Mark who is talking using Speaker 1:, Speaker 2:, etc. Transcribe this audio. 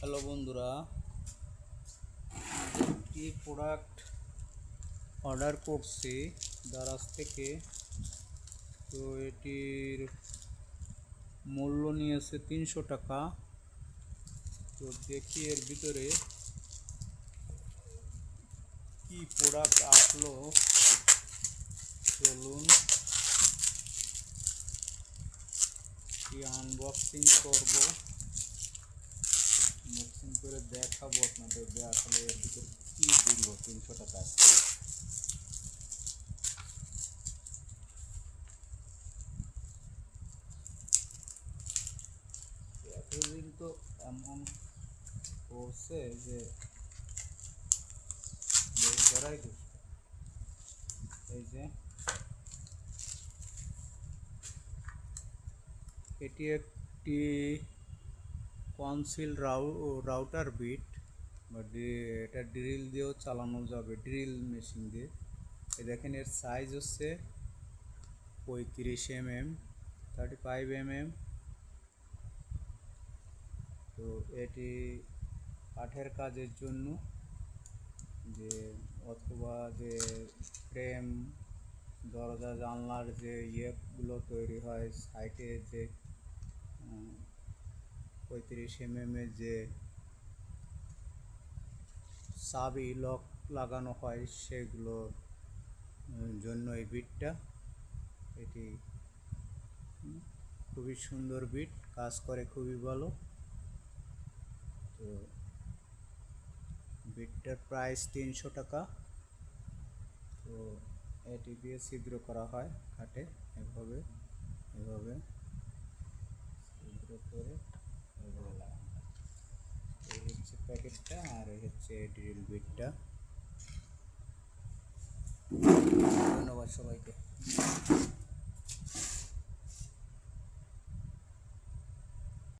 Speaker 1: Hello বন্ধুরা, একটি product order করছি দারাজ থেকে। তো এটির মূল্য নিয়েছে 300 টাকা। তো দেখি এর ভিতরে কি প্রোডাক্ট আসলো। চলুন কি আনবক্সিং করব, আনবক্সিং করে দেখাবো আপনাদের যে আসলে এর ভিতরে কি দিল 300 টাকায়। এতদিন তো এমন করছে যে বের করাই কষ্ট। এই যে এটি একটি কনসিল রাউটার বিট, বা এটা ড্রিল দিয়েও চালানো যাবে, ড্রিল মেশিন দিয়ে। এই দেখেন এর সাইজ হচ্ছে 35 mm, 35 mm। তো এটি কাঠের কাজের জন্য, যে অথবা যে ফ্রেম, দরজা জানলার যে ইয়েগুলো তৈরি হয় সাইডে, যে 35 mm যে চাবি লক লাগানো হয় সেগুলোর জন্য এই বিটটা। এটি খুবই সুন্দর বিট, কাজ করে খুবই ভালো। তো বিটটার প্রাইস 300 টাকা। তো এটি দিয়ে ছিদ্র করা হয় কাটে, এভাবে এভাবে ছিদ্র করে এভাবে লাগানো হয়। এই হচ্ছে প্যাকেটটা, আর এই হচ্ছে ড্রিল বিটটা। ধন্যবাদ সবাইকে।